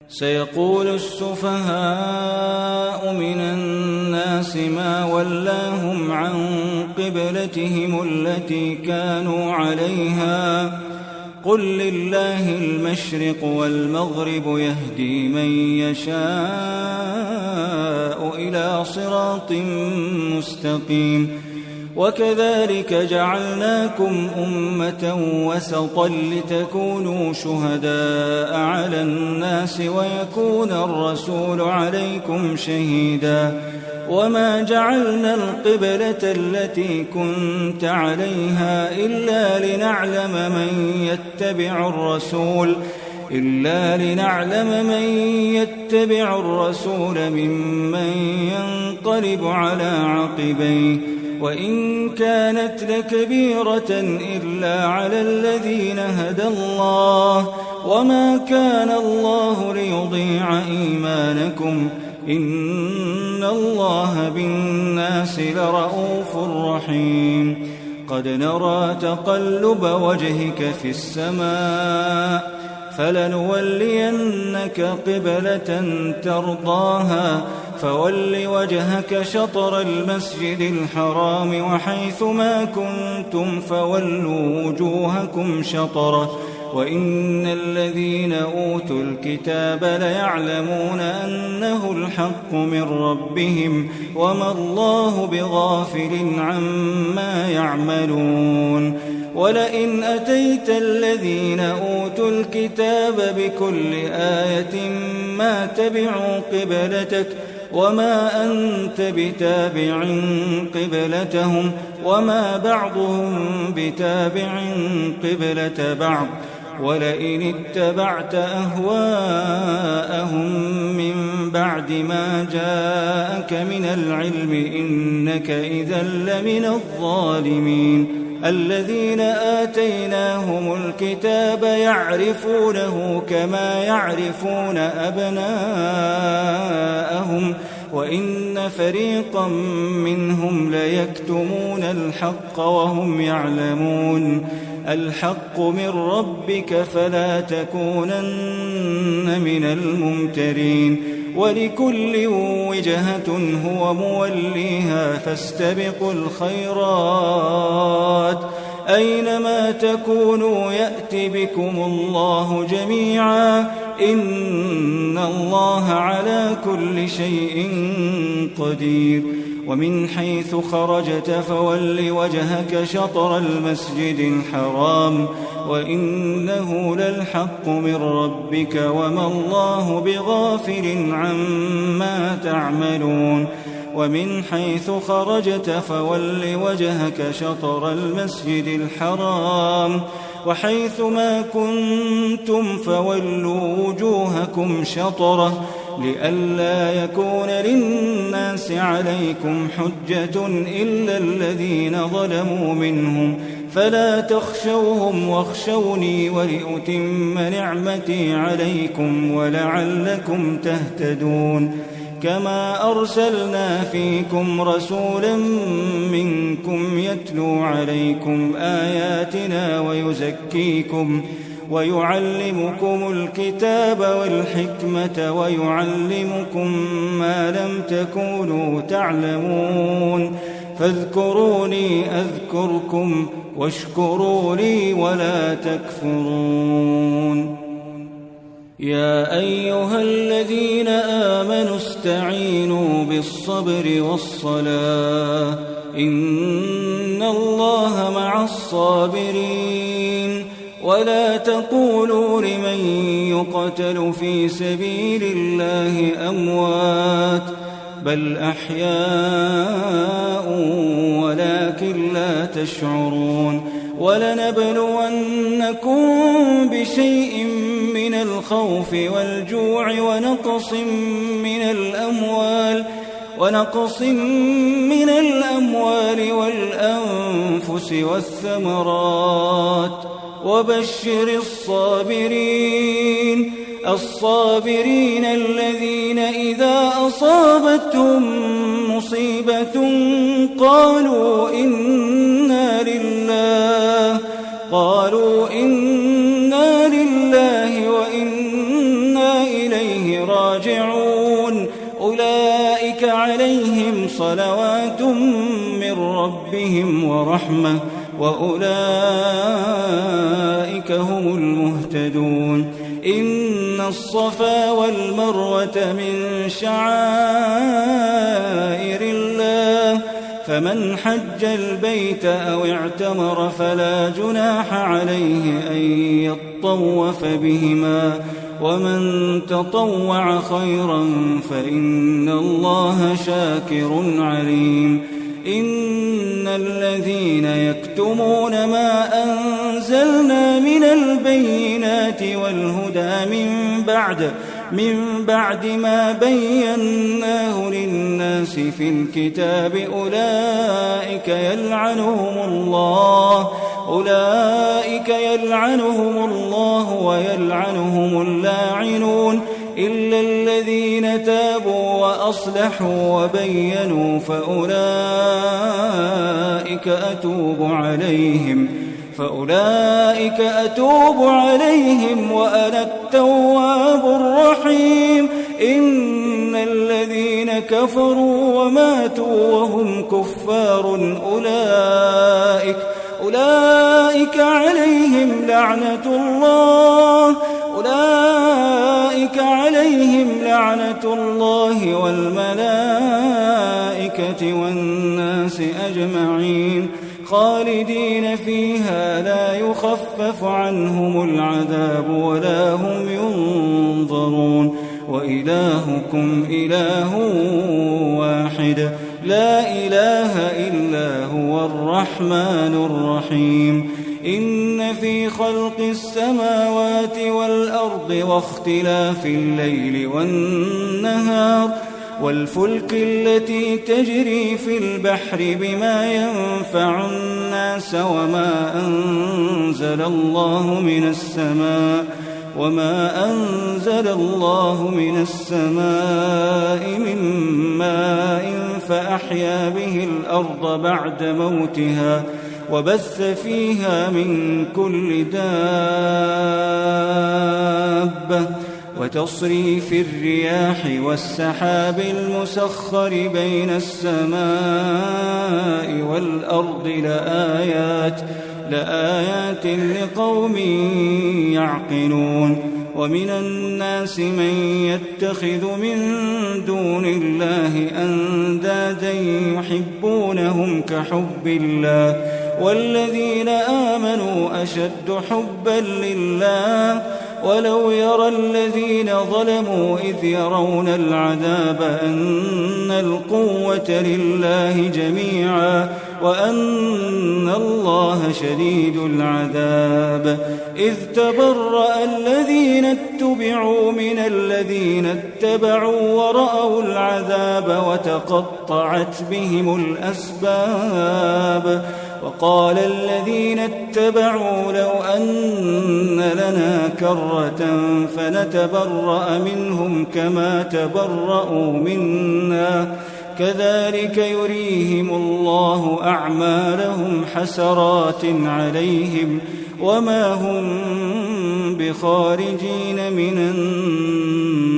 سيقول السفهاء من الناس ما ولاهم عن قبلتهم التي كانوا عليها قل لله المشرق والمغرب يهدي من يشاء إلى صراط مستقيم وكذلك جعلناكم أمة وسطا لتكونوا شهداء على الناس ويكون الرسول عليكم شهيدا وما جعلنا القبلة التي كنت عليها إلا لنعلم من يتبع الرسول ممن ينقلب على عقبيه وإن كانت لكبيرة إلا على الذين هدى الله وما كان الله ليضيع إيمانكم إن الله بالناس لرءوف رحيم قد نرى تقلب وجهك في السماء فلنولينك قبلة ترضاها فول وجهك شطر المسجد الحرام وحيث ما كنتم فولوا وجوهكم شطره وإن الذين أوتوا الكتاب ليعلمون أنه الحق من ربهم وما الله بغافل عما يعملون ولئن أتيت الذين أوتوا الكتاب بكل آية ما تبعوا قبلتك وما أنت بتابع قبلتهم وما بعضهم بتابع قبلة بعض ولئن اتبعت أهواءهم من بعد ما جاءك من العلم إنك إذا لمن الظالمين الذين آتيناهم الكتاب يعرفونه كما يعرفون أبناءهم وإن فريقا منهم ليكتمون الحق وهم يعلمون الحق من ربك فلا تكونن من الممترين ولكل وجهة هو موليها فاستبقوا الخيرات أينما تكونوا يأت بكم الله جميعا إن الله على كل شيء قدير ومن حيث خرجت فول وجهك شطر المسجد الحرام وإنه للحق من ربك وما الله بغافل عما تعملون ومن حيث خرجت فول وجهك شطر المسجد الحرام وحيث ما كنتم فولوا وجوهكم شطره لئلا يكون للناس عليكم حجة إلا الذين ظلموا منهم فلا تخشوهم واخشوني ولأتم نعمتي عليكم ولعلكم تهتدون كما أرسلنا فيكم رسولا منكم يتلو عليكم آياتنا ويزكيكم ويعلمكم الكتاب والحكمة ويعلمكم ما لم تكونوا تعلمون فاذكروني أذكركم واشكروا لي ولا تكفرون يا أيها الذين آمنوا استعينوا بالصبر والصلاة إن الله مع الصابرين ولا تقولوا لمن يقتل في سبيل الله أموات بل أحياء ولكن لا تشعرون ولنبلونكم بشيء من الخوف والجوع ونقص من الأموال والأنفس والثمرات وبشر الصابرين الذين إذا أصابتهم مصيبة قالوا إنا لله وإنا إليه إليه راجعون أولئك عليهم صلوات من ربهم ورحمة وأولئك هم المهتدون إن الصفا والمروة من شعائر الله فمن حج البيت أو اعتمر فلا جناح عليه أن يطوف بهما ومن تطوع خيرا فإن الله شاكر عليم إن الذين يكتمون ما أنزلنا من البينات والهدى من بعد ما بيناه للناس في الكتاب أولئك يلعنهم الله ويلعنهم اللاعنون إلا الذين تابوا وأصلحوا وبينوا فأولئك أتوب عليهم وأنا التواب الرحيم إن الذين كفروا وماتوا وهم كفار أولئك عليهم لعنة الله والملائكة والناس أجمعين خالدين فيها لا يخفف عنهم العذاب ولا هم ينظرون وإلهكم إله واحد لا إله إلا هو الرحمن الرحيم إن في خلق السماوات والأرض واختلاف الليل والنهار والفلك التي تجري في البحر بما ينفع الناس وما أنزل الله من السماء من ماء فأحيا به الأرض بعد موتها وبث فيها من كل دابة وتصريف الرياح والسحاب المسخر بين السماء والأرض لآيات لقوم يعقلون ومن الناس من يتخذ من دون الله أندادا يحبونهم كحب الله والذين آمنوا أشد حبا لله ولو يرى الذين ظلموا إذ يرون العذاب أن القوة لله جميعا وأن الله شديد العذاب إذ تبرأ الذين اتبعوا من الذين اتبعوا ورأوا العذاب وتقطعت بهم الأسباب وقال الذين اتبعوا لو أن لنا كرة فنتبرأ منهم كما تبرأوا منا كذلك يريهم الله أعمالهم حسرات عليهم وما هم بخارجين من النار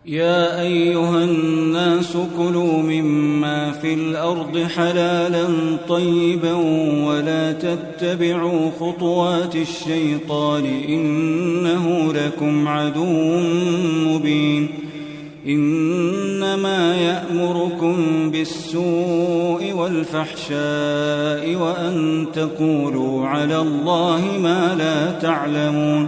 يا أيها الناس كلوا مما في الأرض حلالا طيبا ولا تتبعوا خطوات الشيطان إنه لكم عدو مبين إنما يأمركم بالسوء والفحشاء وأن تقولوا على الله ما لا تعلمون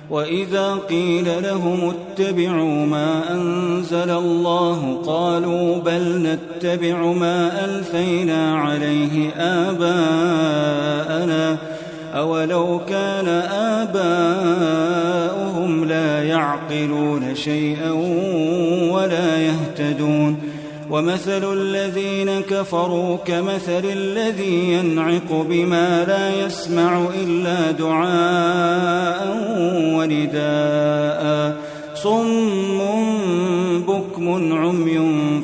وإذا قيل لهم اتبعوا ما أنزل الله قالوا بل نتبع ما ألفينا عليه آباءنا أولو كان آباؤهم لا يعقلون شيئا ولا يهتدون ومثل الذين كفروا كمثل الذي ينعق بما لا يسمع إلا دعاء ونداء صم بكم عمي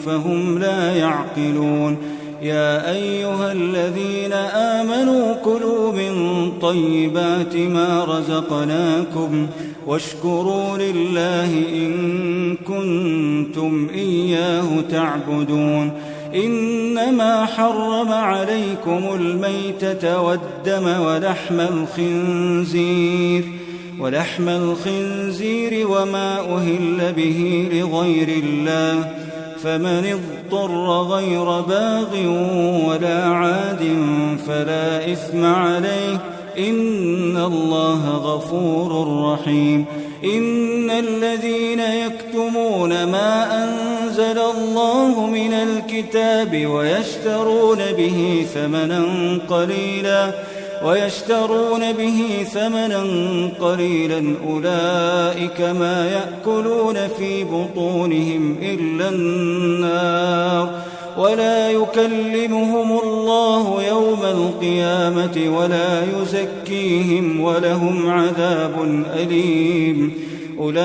فهم لا يعقلون يا أيها الذين آمنوا كلوا من طيبات ما رزقناكم واشكروا لله إن كنتم إياه تعبدون. إنما حرم عليكم الميتة والدم ولحم الخنزير وما أهل به لغير الله، فمن اضطر غير باغ ولا عاد فلا إثم عليه، إن الله غفور رحيم. إن الذين يكتمون ما أنزل الله من الكتاب ويشترون به ثمنا قليلا أولئك ما يأكلون في بطونهم إلا النار، ولا يكلمهم الله يوم القيامة ولا يزكيهم ولهم عذاب أليم. أولئك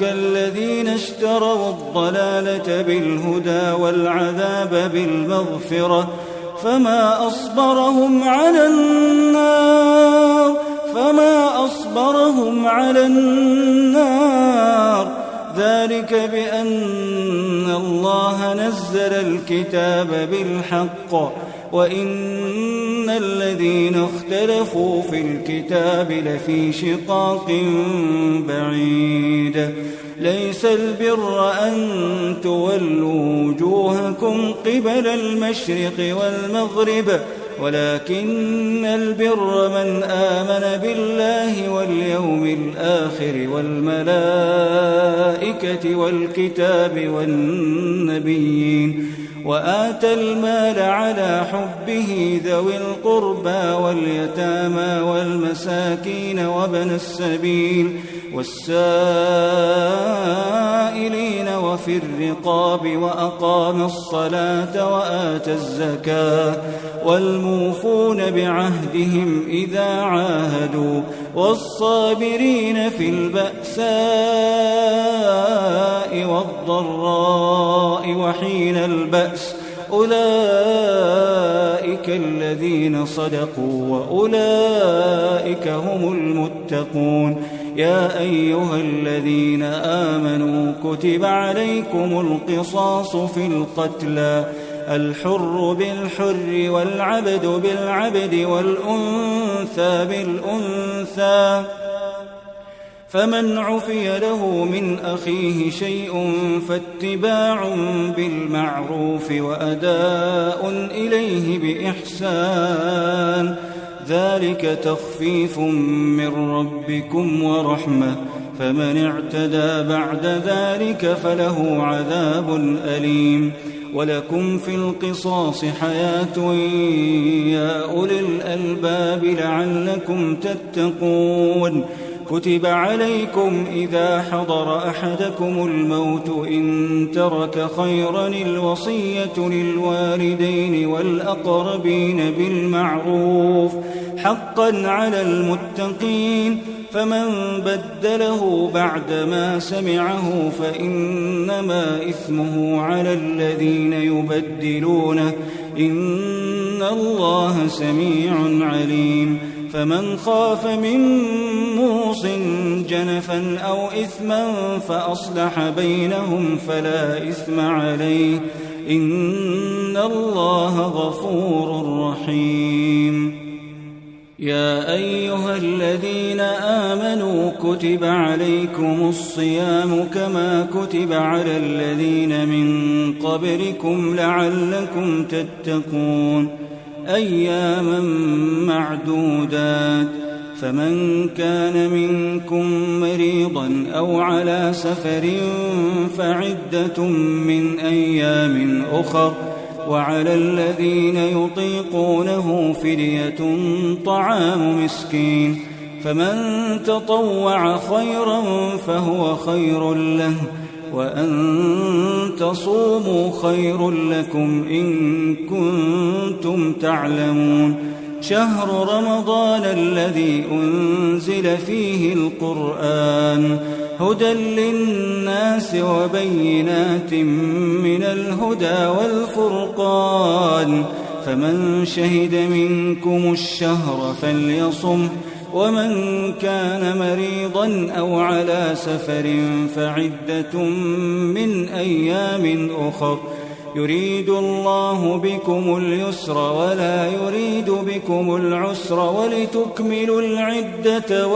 الذين اشتروا الضلالة بالهدى والعذاب بالمغفرة، فما أصبرهم على النار. ذلك بأن الله نزل الكتاب بالحق، وإن الذين اختلفوا في الكتاب لفي شقاق بعيد. ليس البر أن تولوا وجوهكم قبل المشرق والمغرب، ولكن البر من آمن بالله واليوم الآخر والملائكة والكتاب والنبيين، وآتى المال على حبه ذوي القربى واليتامى والمساكين وابن السبيل والسائلين وفي الرقاب، وأقام الصلاة وآتى الزكاة، والموفون بعهدهم إذا عاهدوا، والصابرين في البأساء والضراء وحين البأس، أولئك الذين صدقوا وأولئك هم المتقون. يا أيها الذين آمنوا كتب عليكم القصاص في القتلى، الحر بالحر والعبد بالعبد والأنثى بالأنثى، فمن عفي له من أخيه شيء فاتباع بالمعروف وأداء إليه بإحسان، ذلك تخفيف من ربكم ورحمة، فمن اعتدى بعد ذلك فله عذاب أليم. ولكم في القصاص حياة يا أولي الألباب لعلكم تتقون. كتب عليكم إذا حضر أحدكم الموت إن ترك خيرا الوصية للوالدين والأقربين بالمعروف حقا على المتقين، فمن بدله بعدما سمعه فإنما إثمه على الذين يبدلونه، إن الله سميع عليم. فمن خاف من موص جنفا أو إثما فأصلح بينهم فلا إثم عليه، إن الله غفور رحيم. يا أيها الذين آمنوا كتب عليكم الصيام كما كتب على الذين من قبلكم لعلكم تتقون، أياما معدودات، فمن كان منكم مريضا أو على سفر فعدة من أيام أخر، وعلى الذين يطيقونه فدية طعام مسكين، فمن تطوع خيرا فهو خير له، وأن تصوموا خير لكم إن كنتم تعلمون. شهر رمضان الذي أنزل فيه القرآن هدى للناس وبينات من الهدى والفرقان، فمن شهد منكم الشهر فليصم ومن كان مريضا أو على سفر فعدة من أيام أخر يريد الله بكم اليسر ولا يريد بكم العسر ولتكملوا العدة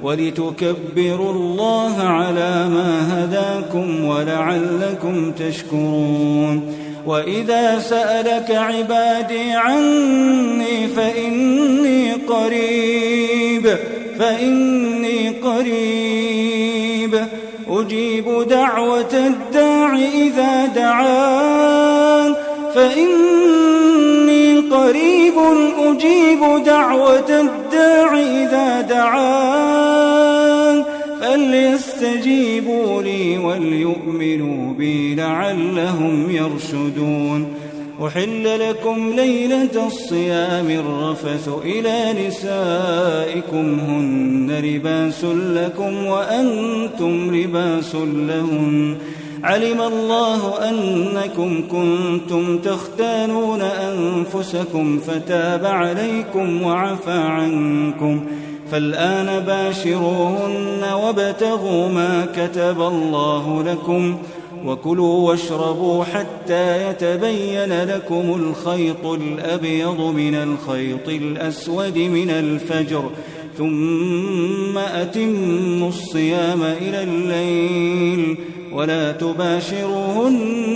ولتكبروا الله على ما هداكم ولعلكم تشكرون وإذا سألك عبادي عني فإني قريب أجيب دعوة الداع إذا دعان أجيب دعوة الداع إذا دعان فليستجيبوا لي وليؤمنوا بي لعلهم يرشدون أحل لكم ليلة الصيام الرفث إلى نسائكم هن لباس لكم وأنتم لباس لهن علم الله أنكم كنتم تختانون أنفسكم فتاب عليكم وعفى عنكم فالآن باشروهن وابتغوا ما كتب الله لكم وكلوا واشربوا حتى يتبين لكم الخيط الأبيض من الخيط الأسود من الفجر ثم أتموا الصيام إلى الليل ولا تباشروهن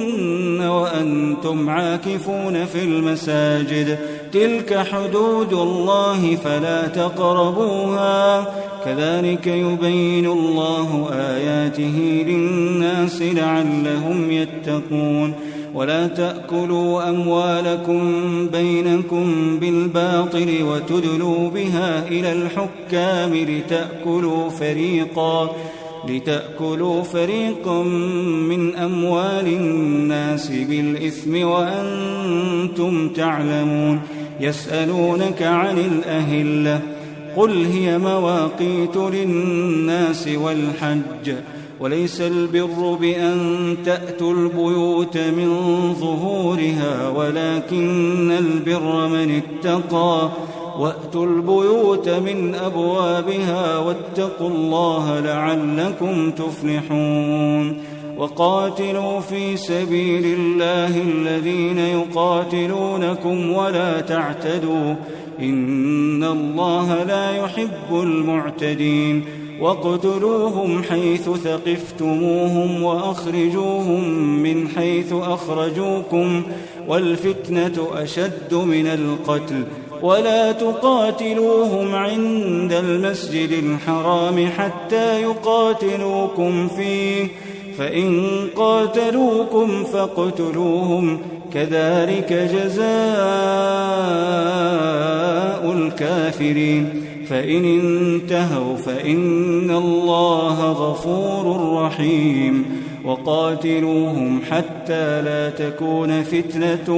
وأنتم عاكفون في المساجد تلك حدود الله فلا تقربوها كذلك يبين الله آياته للناس لعلهم يتقون ولا تأكلوا أموالكم بينكم بالباطل وتدلوا بها إلى الحكام لتأكلوا فريقا من أموال الناس بالإثم وأنتم تعلمون يسألونك عن الأهلة قل هي مواقيت للناس والحج وليس البر بأن تأتوا البيوت من ظهورها ولكن البر من اتقى وأتوا البيوت من أبوابها واتقوا الله لعلكم تفلحون وقاتلوا في سبيل الله الذين يقاتلونكم ولا تعتدوا إن الله لا يحب المعتدين واقتلوهم حيث ثقفتموهم وأخرجوهم من حيث أخرجوكم والفتنة أشد من القتل ولا تقاتلوهم عند المسجد الحرام حتى يقاتلوكم فيه فإن قاتلوكم فاقتلوهم كذلك جزاء الكافرين فإن انتهوا فإن الله غفور رحيم وقاتلوهم حتى لا تكون فتنة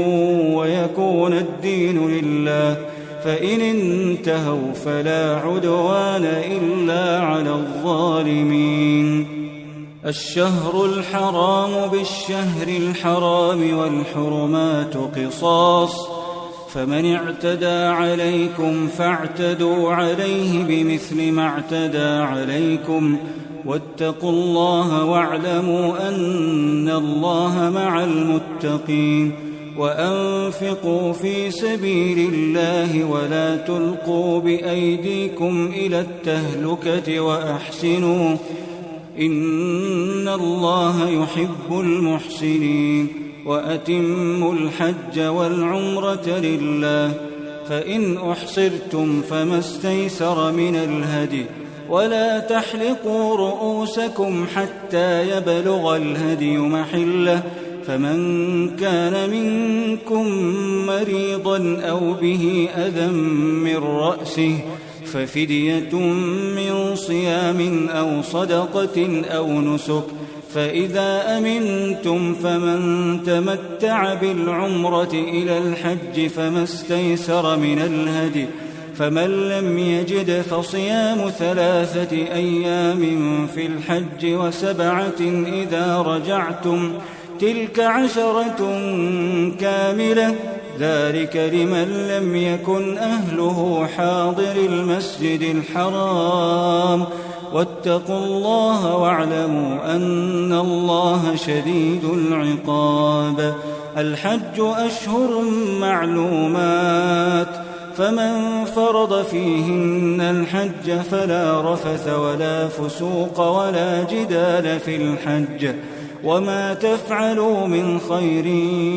ويكون الدين لله فإن انتهوا فلا عدوان إلا على الظالمين الشهر الحرام بالشهر الحرام والحرمات قصاص فمن اعتدى عليكم فاعتدوا عليه بمثل ما اعتدى عليكم واتقوا الله واعلموا أن الله مع المتقين وأنفقوا في سبيل الله ولا تلقوا بأيديكم إلى التهلكة وأحسنوا إن الله يحب المحسنين وأتموا الحج والعمرة لله فإن أحصرتم فما استيسر من الهدي ولا تحلقوا رؤوسكم حتى يبلغ الهدي محله فمن كان منكم مريضا أو به أذى من رأسه ففدية من صيام أو صدقة أو نسك فإذا أمنتم فمن تمتع بالعمرة إلى الحج فما استيسر من الهدي فمن لم يجد فصيام 3 أيام في الحج و7 إذا رجعتم تلك 10 كاملة، ذلك لمن لم يكن أهله حاضر المسجد الحرام. واتقوا الله واعلموا أن الله شديد العقاب. الحج أشهر معلومات، فمن فرض فيهن الحج فلا رفث ولا فسوق ولا جدال في الحج، وما تفعلوا من خير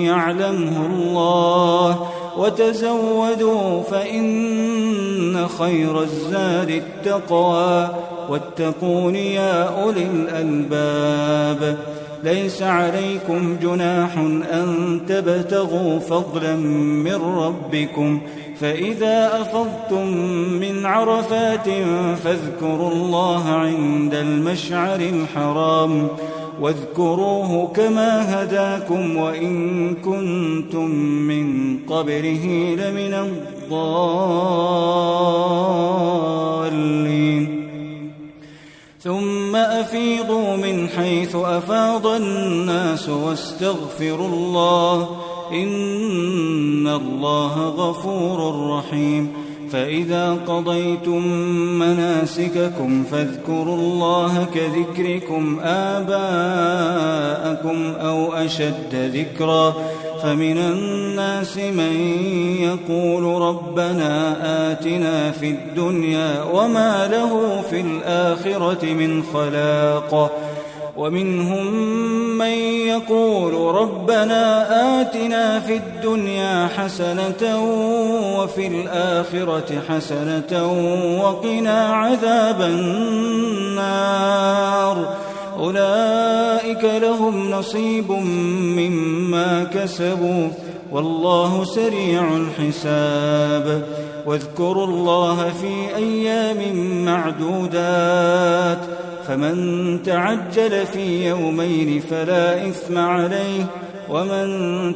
يعلمه الله، وتزودوا فإن خير الزاد التقوى، واتقون يا أولي الألباب. ليس عليكم جناح أن تبتغوا فضلا من ربكم، فإذا أفضتم من عرفات فاذكروا الله عند المشعر الحرام، واذكروه كما هداكم وإن كنتم من قبله لمن الضالين. ثم أفيضوا من حيث أفاض الناس واستغفروا الله، إن الله غفور رحيم. فإذا قضيتم مناسككم فاذكروا الله كذكركم آباءكم أو أشد ذكرا. فمن الناس من يقول ربنا آتنا في الدنيا وما له في الآخرة من خلاق، ومنهم من يقول ربنا آتنا في الدنيا حسنة وفي الآخرة حسنة وقنا عذاب النار. أولئك لهم نصيب مما كسبوا والله سريع الحساب. واذكروا الله في أيام معدودات، فمن تعجل في يومين فلا إثم عليه، ومن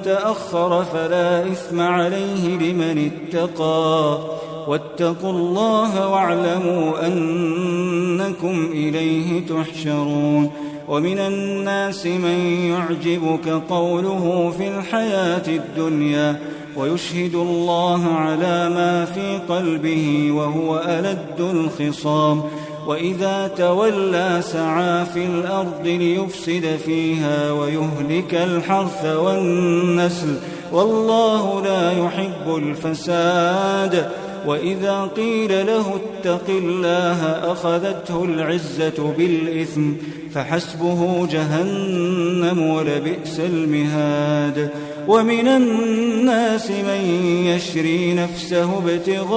تأخر فلا إثم عليه لمن اتقى. واتقوا الله واعلموا أنكم إليه تحشرون. ومن الناس من يعجبك قوله في الحياة الدنيا ويشهد الله على ما في قلبه وهو ألد الخصام، وإذا تولى سعى في الأرض ليفسد فيها ويهلك الحرث والنسل، والله لا يحب الفساد. وإذا قيل له اتق الله أخذته العزة بالإثم، فحسبه جهنم ولبئس المهاد. ومن الناس من يشري نفسه ابتغاء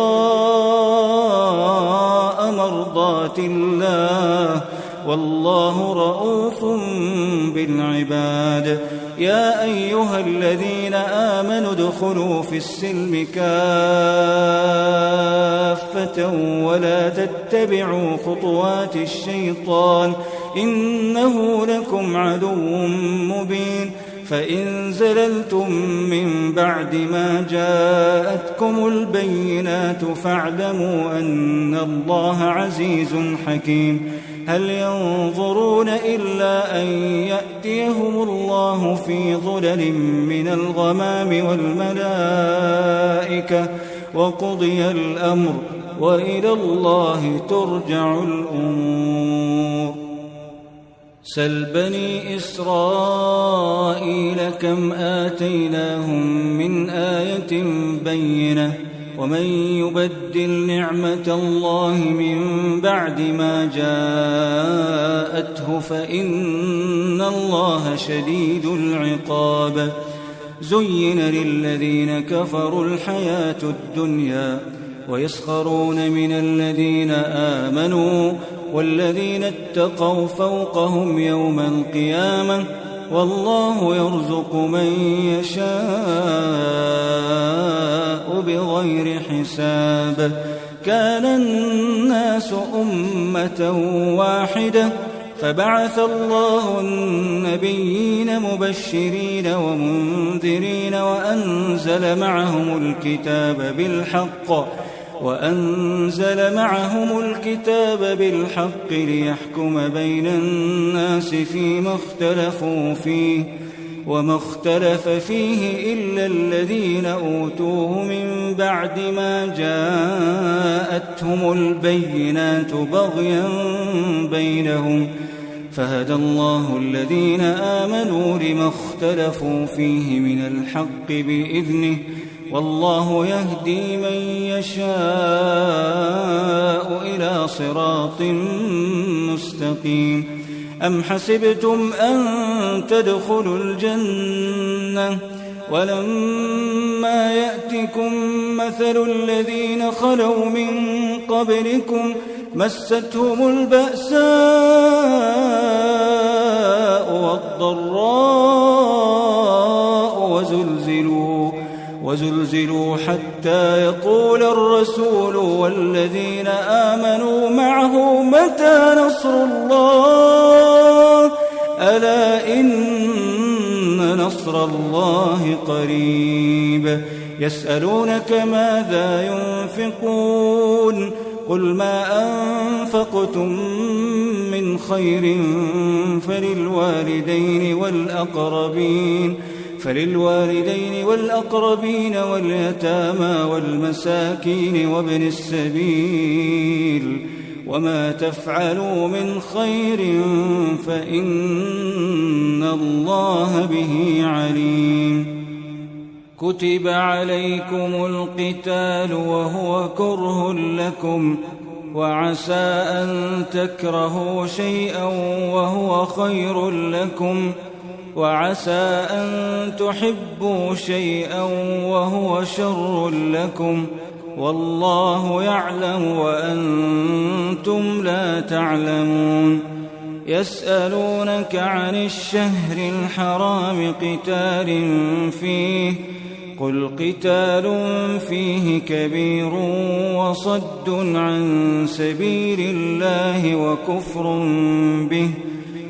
مرضات الله، والله رؤوف بالعباد. يا أيها الذين آمنوا ادخلوا في السلم كافة ولا تتبعوا خطوات الشيطان إنه لكم عدو مبين. فإن زللتم من بعد ما جاءتكم البينات فاعلموا أن الله عزيز حكيم. هل ينظرون إلا أن يأتيهم الله في ظلل من الغمام والملائكة وقضي الأمر وإلى الله ترجع الأمور. سل بني إسرائيل كم آتيناهم من آية بينة ومن يبدل نعمة الله من بعد ما جاءته فإن الله شديد العقاب. زين للذين كفروا الحياة الدنيا ويسخرون من الذين آمنوا والذين اتقوا فوقهم يوم القيامة والله يرزق من يشاء بغير حساب. كان الناس أمة واحدة فبعث الله النبيين مبشرين ومنذرين وأنزل معهم الكتاب بالحق ليحكم بين الناس فيما اختلفوا فيه وما اختلف فيه إلا الذين أوتوه من بعد ما جاءتهم البينات بغيا بينهم فهدى الله الذين آمنوا لما اختلفوا فيه من الحق بإذنه والله يهدي من يشاء إلى صراط مستقيم. أم حسبتم أن تدخلوا الجنة ولما يأتكم مثل الذين خلوا من قبلكم مستهم البأساء والضراء وزلزلوا حتى يقول الرسول والذين آمنوا معه متى نصر الله ألا إن نصر الله قريب. يسألونك ماذا ينفقون قل ما أنفقتم من خير فللوالدين والأقربين واليتامى والمساكين وابن السبيل وما تفعلوا من خير فإن الله به عليم. كتب عليكم القتال وهو كره لكم وعسى أن تكرهوا شيئا وهو خير لكم وعسى أن تحبوا شيئا وهو شر لكم والله يعلم وأنتم لا تعلمون. يسألونك عن الشهر الحرام قتال فيه قل قتال فيه كبير وصد عن سبيل الله وكفر به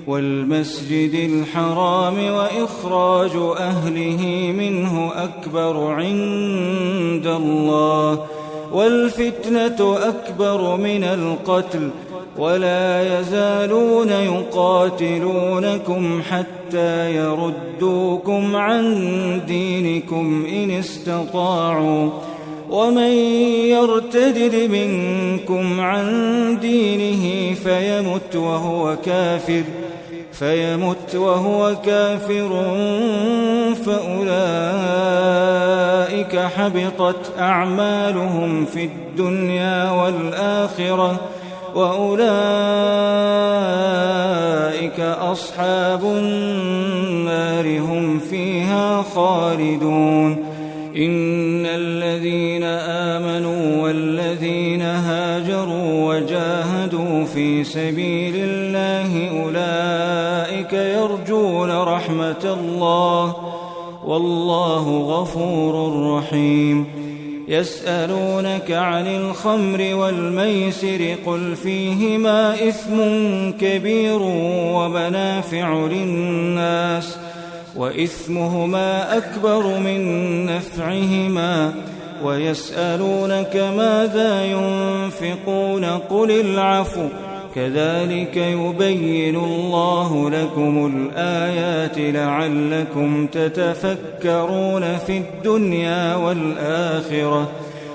والمسجد الحرام وإخراج أهله منه أكبر عند الله والفتنة أكبر من القتل ولا يزالون يقاتلونكم حتى يردوكم عن دينكم إن استطاعوا ومن يرتدد منكم عن دينه فيمت وهو كافر فأولئك حبطت أعمالهم في الدنيا والآخرة وأولئك أصحاب النار هم فيها خالدون. إن الذين آمنوا والذين هاجروا وجاهدوا في سبيل الله أولئك يرجون رحمة الله والله غفور رحيم. يسألونك عن الخمر والميسر قل فيهما إثم كبير ومنافع للناس وإثمهما أكبر من نفعهما ويسألونك ماذا ينفقون قل العفو كذلك يبين الله لكم الآيات لعلكم تتفكرون في الدنيا والآخرة.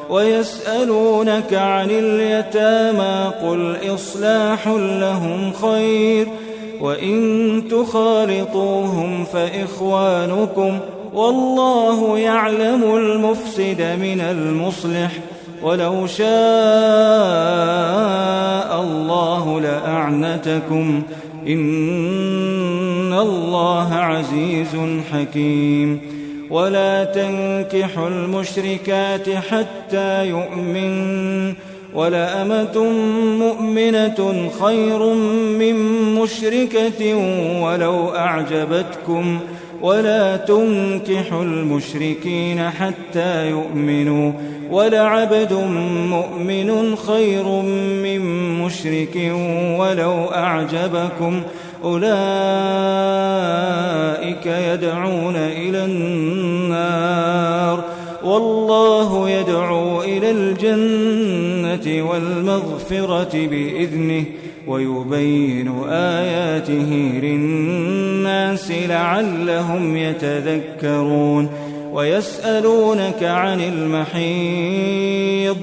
ويسألونك عن اليتامى قل إصلاح لهم خير وإن تخالطوهم فإخوانكم والله يعلم المفسد من المصلح ولو شاء الله لأعنتكم إن الله عزيز حكيم. ولا تنكحوا المشركات حتى يؤمنوا ولأمة مؤمنة خير من مشركة ولو أعجبتكم ولا تنكحوا المشركين حتى يؤمنوا ولعبد مؤمن خير من مشرك ولو أعجبكم أولئك يدعون إلى النار والله يدعو إلى الجنة والمغفرة بإذنه ويبين آياته للناس لعلهم يتذكرون ويسألونك عن المحيض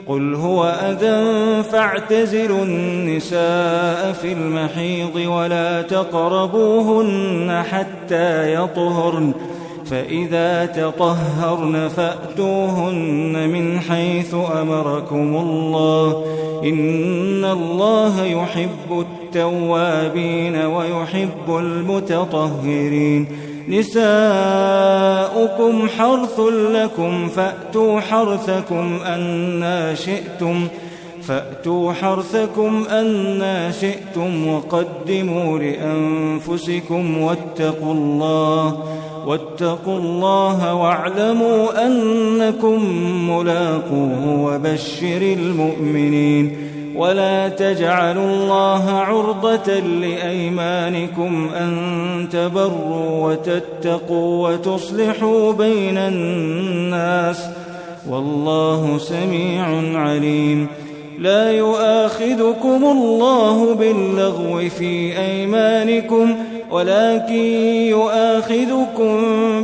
قل هو أذى فاعتزلوا النساء في المحيض ولا تقربوهن حتى يطهرن فإذا تطهرن فأتوهن من حيث أمركم الله إن الله يحب التوابين ويحب المتطهرين نساؤكم حرث لكم فأتوا حرثكم أنا شئتم وقدموا لأنفسكم واتقوا الله واعلموا أنكم ملاقوه وبشر المؤمنين ولا تجعلوا الله عرضة لأيمانكم أن تبروا وتتقوا وتصلحوا بين الناس والله سميع عليم لا يؤاخذكم الله باللغو في أيمانكم ولكن يؤاخذكم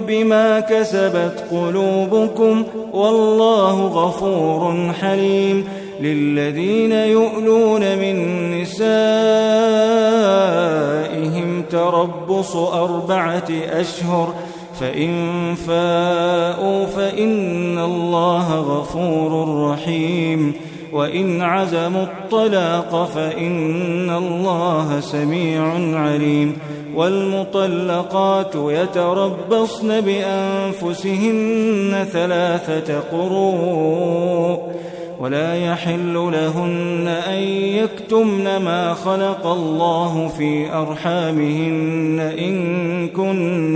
بما كسبت قلوبكم والله غفور حليم للذين يؤلون من نسائهم تربص 4 أشهر فإن فاءوا فإن الله غفور رحيم وإن عزموا الطلاق فإن الله سميع عليم والمطلقات يتربصن بأنفسهن 3 قروء ولا يحل لهن أن يكتمن ما خلق الله في أرحامهن إن كن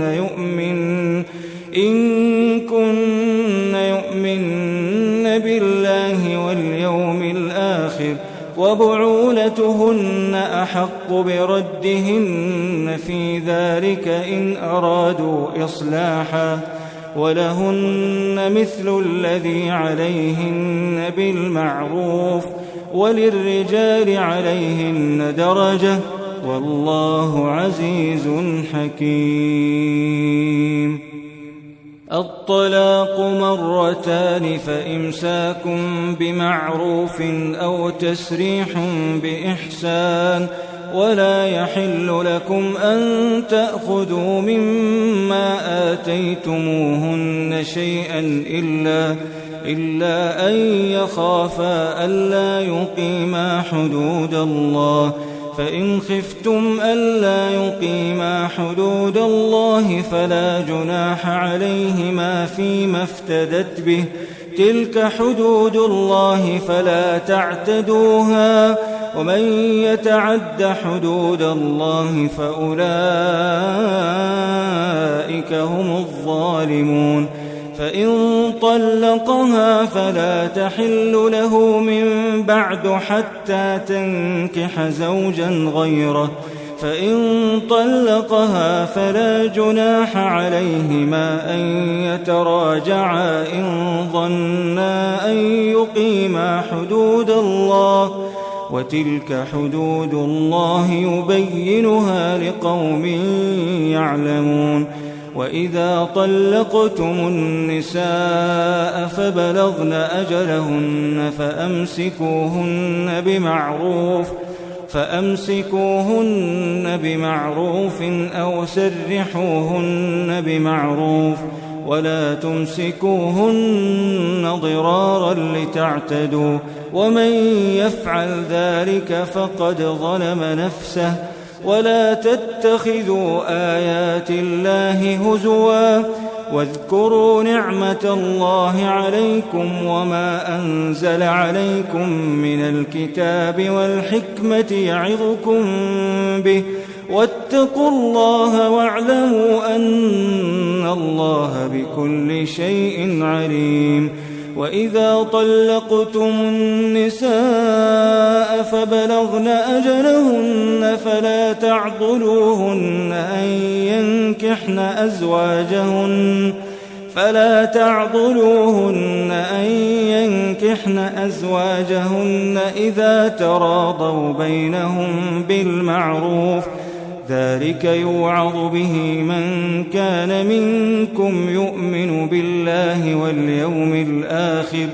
يؤمن بالله واليوم الآخر وبعولتهن أحق بردهن في ذلك إن أرادوا إصلاحا ولهن مثل الذي عليهن بالمعروف وللرجال عليهن درجة والله عزيز حكيم الطلاق 2 فإمساك بمعروف أو تسريح بإحسان ولا يحل لكم أن تأخذوا مما آتيتموهن شيئا إلا أن يخافا ألا يقيما حدود الله فإن خفتم ألا يقيما حدود الله فلا جناح عليهما فيما افتدت به تلك حدود الله فلا تعتدوها ومن يتعد حدود الله فأولئك هم الظالمون فإن طلقها فلا تحل له من بعد حتى تنكح زوجا غيره فإن طلقها فلا جناح عليهما أن يتراجعا إن ظنا أن يقيما حدود الله وتلك حدود الله يبينها لقوم يعلمون وإذا طلقتم النساء فبلغن أجلهن فأمسكوهن بمعروف أو سرحوهن بمعروف ولا تمسكوهن ضرارا لتعتدوا ومن يفعل ذلك فقد ظلم نفسه ولا تتخذوا آيات الله هزوا واذكروا نعمة الله عليكم وما أنزل عليكم من الكتاب والحكمة يعظكم به واتقوا الله واعلموا أن الله بكل شيء عليم وإذا طلقتم النساء فبلغن أجلهن فلا تعضلوهن أن ينكحن فلا تعضلوهن أن ينكحن أزواجهن إذا تراضوا بينهم بالمعروف، ذلك يوعظ به من كان منكم يؤمن بالله واليوم الآخر،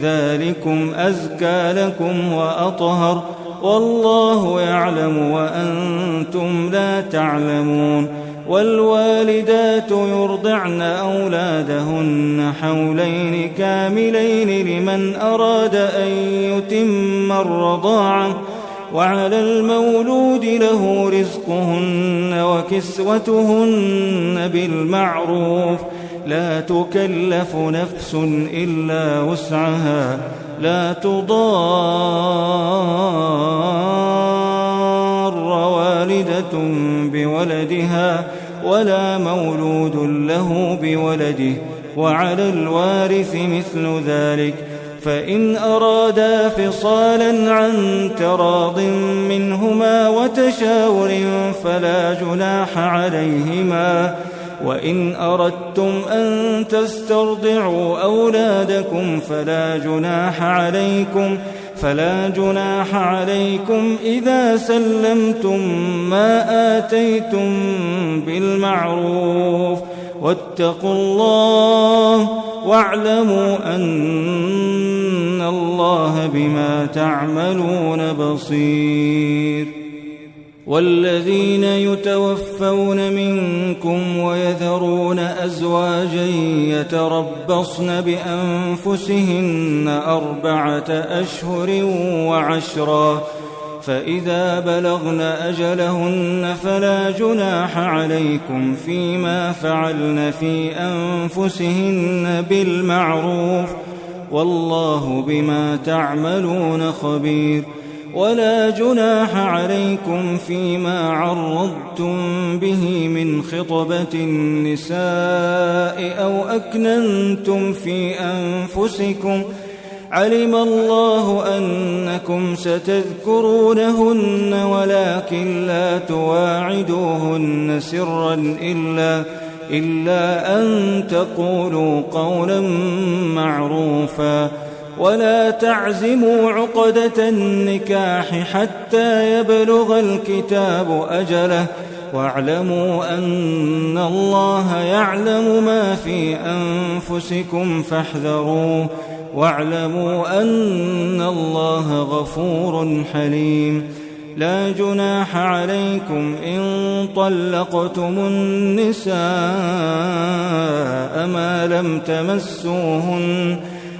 ذلكم أزكى لكم وأطهر، والله يعلم وأنتم لا تعلمون. والوالدات يرضعن أولادهن حولين كاملين لمن أراد أن يتم الرضاعة، وعلى المولود له رزقهن وكسوتهن بالمعروف، لا تكلف نفس إلا وسعها، لا تضار والدة بولدها ولا مولود له بولده، وعلى الوارث مثل ذلك، فإن أرادا فصالا عن تراض منهما وتشاور فلا جناح عليهما. وإن أردتم أن تسترضعوا أولادكم فلا جناح عليكم إذا سلمتم ما آتيتم بالمعروف، واتقوا الله واعلموا أن الله بما تعملون بصير. والذين يتوفون منكم ويذرون أزواجا يتربصن بأنفسهن 4 أشهر و10، فإذا بلغن أجلهن فلا جناح عليكم فيما فعلن في أنفسهن بالمعروف، والله بما تعملون خبير. ولا جناح عليكم فيما عرضتم به من خطبة النساء أو أكننتم في أنفسكم، علم الله أنكم ستذكرونهن ولكن لا تواعدوهن سرا إلا أن تقولوا قولا معروفا، ولا تعزموا عقدة النكاح حتى يبلغ الكتاب أجله، واعلموا أن الله يعلم ما في أنفسكم فاحذروه، واعلموا أن الله غفور حليم. لا جناح عليكم إن طلقتم النساء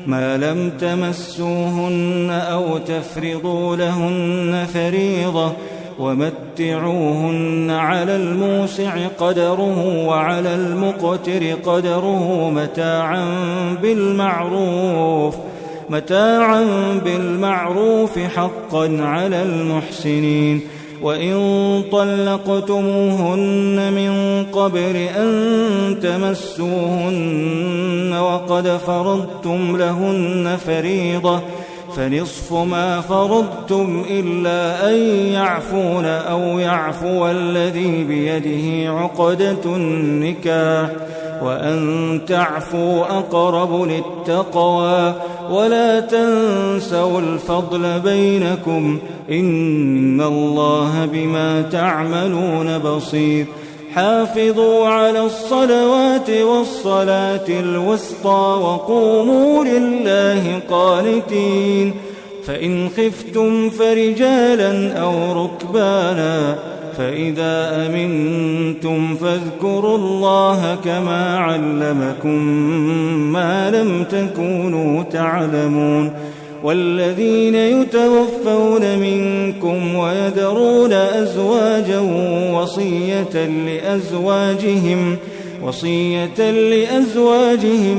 ما لم تمسوهن أو تفرضوا لهن فريضة، ومتعوهن على الموسع قدره وعلى المقتر قدره متاعا بالمعروف حقا على المحسنين. وإن طلقتموهن من قبل أن تمسوهن وقد فرضتم لهن فريضة فنصف ما فرضتم إلا أن يعفون أو يعفو الذي بيده عقدة النكاح، وأن تعفوا أقرب للتقوى، ولا تنسوا الفضل بينكم، إن الله بما تعملون بصير. حافظوا على الصلوات والصلاة الوسطى وقوموا لله قانتين، فإن خفتم فرجالا أو ركبانا، فإذا أمنتم فاذكروا الله كما علمكم ما لم تكونوا تعلمون. والذين يتوفون منكم ويذرون أزواجا وصية لأزواجهم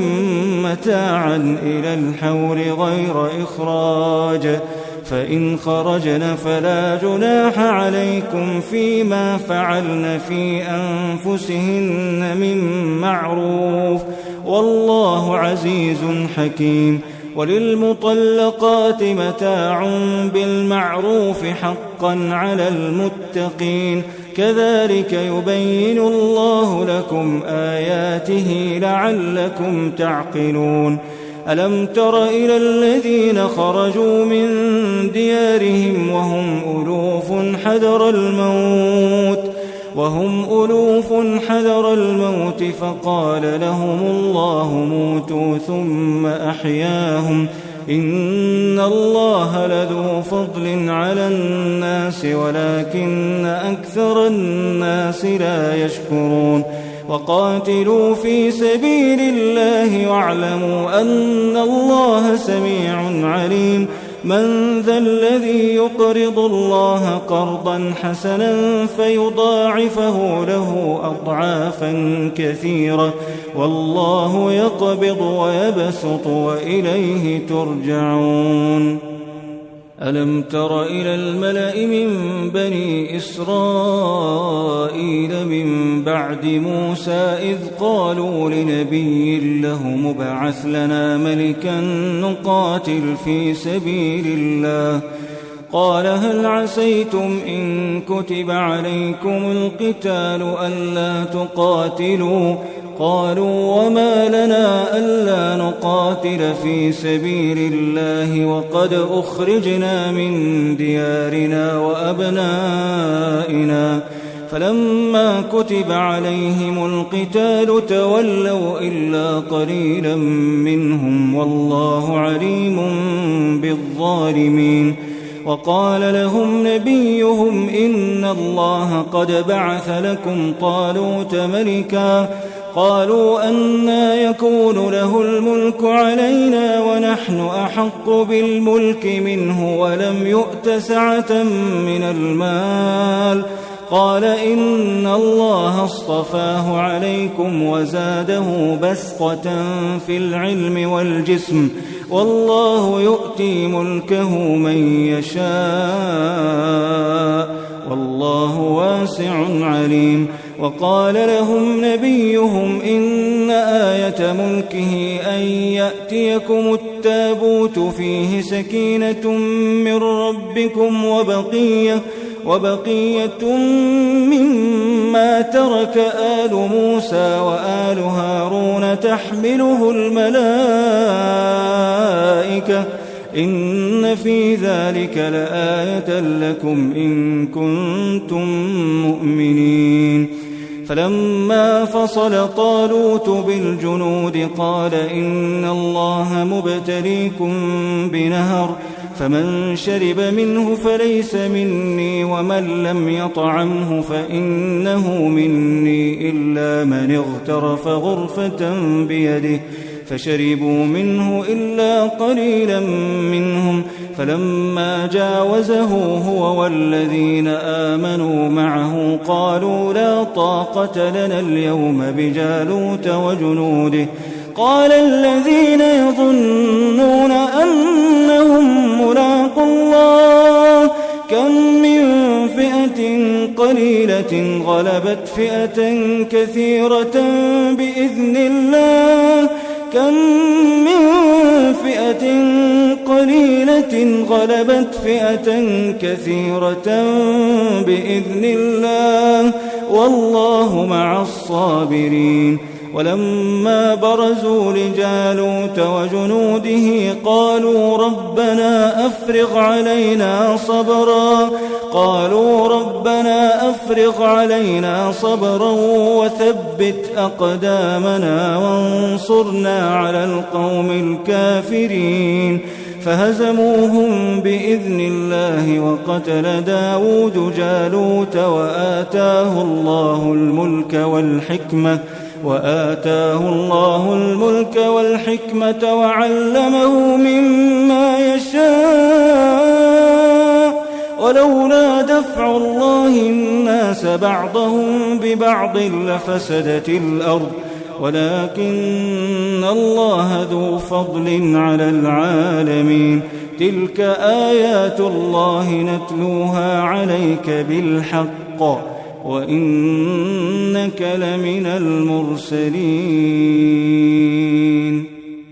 متاعا إلى الحول غير إخراج، فإن خرجن فلا جناح عليكم فيما فعلن في أنفسهن من معروف، والله عزيز حكيم. وللمطلقات متاع بالمعروف حقا على المتقين، كذلك يبين الله لكم آياته لعلكم تعقلون ألم تر إلى الذين خرجوا من ديارهم وهم ألوف حذر الموت فقال لهم الله موتوا ثم أحياهم إن الله لذو فضل على الناس ولكن أكثر الناس لا يشكرون وقاتلوا في سبيل الله واعلموا أن الله سميع عليم من ذا الذي يقرض الله قرضا حسنا فيضاعفه له أضعافا كثيرة والله يقبض ويبسط وإليه ترجعون ألم تر إلى الملأ من بني إسرائيل من بعد موسى إذ قالوا لنبي له مبعث لنا ملكا نقاتل في سبيل الله قال هل عسيتم إن كتب عليكم القتال ألا تقاتلوا قالوا وما لنا ألا نقاتل في سبيل الله وقد أخرجنا من ديارنا وأبنائنا فلما كتب عليهم القتال تولوا إلا قليلا منهم والله عليم بالظالمين وقال لهم نبيهم إن الله قد بعث لكم طالوت ملكا قالوا أنى يكون له الملك علينا ونحن أحق بالملك منه ولم يؤت سعة من المال قال إن الله اصطفاه عليكم وزاده بسطة في العلم والجسم والله يؤتي ملكه من يشاء والله واسع عليم وقال لهم نبيهم إن آية ملكه أن يأتيكم التابوت فيه سكينة من ربكم وبقية مما ترك آل موسى وآل هارون تحمله الملائكة إن في ذلك لآية لكم إن كنتم مؤمنين فلما فصل طالوت بالجنود قال إن الله مبتليكم بنهر فمن شرب منه فليس مني ومن لم يطعمه فإنه مني إلا من اغترف غرفة بيده فشربوا منه إلا قليلا منهم فلما جاوزه هو والذين آمنوا معه قالوا لا طاقة لنا اليوم بجالوت وجنوده قال الذين يظنون أنهم ملاقوا الله كم من فئة قليلة غلبت فئة كثيرة بإذن الله كم من فئة قليلة غلبت فئة كثيرة بإذن الله والله مع الصابرين ولما برزوا لجالوت وجنوده قالوا ربنا أفرغ علينا صبرا وثبت أقدامنا وانصرنا على القوم الكافرين فهزموهم بإذن الله وقتل داود جالوت وآتاه الله الملك والحكمة وعلمه مما يشاء ولولا دفع الله الناس بعضهم ببعض لفسدت الأرض ولكن الله ذو فضل على العالمين تلك آيات الله نتلوها عليك بالحق وإنك لمن المرسلين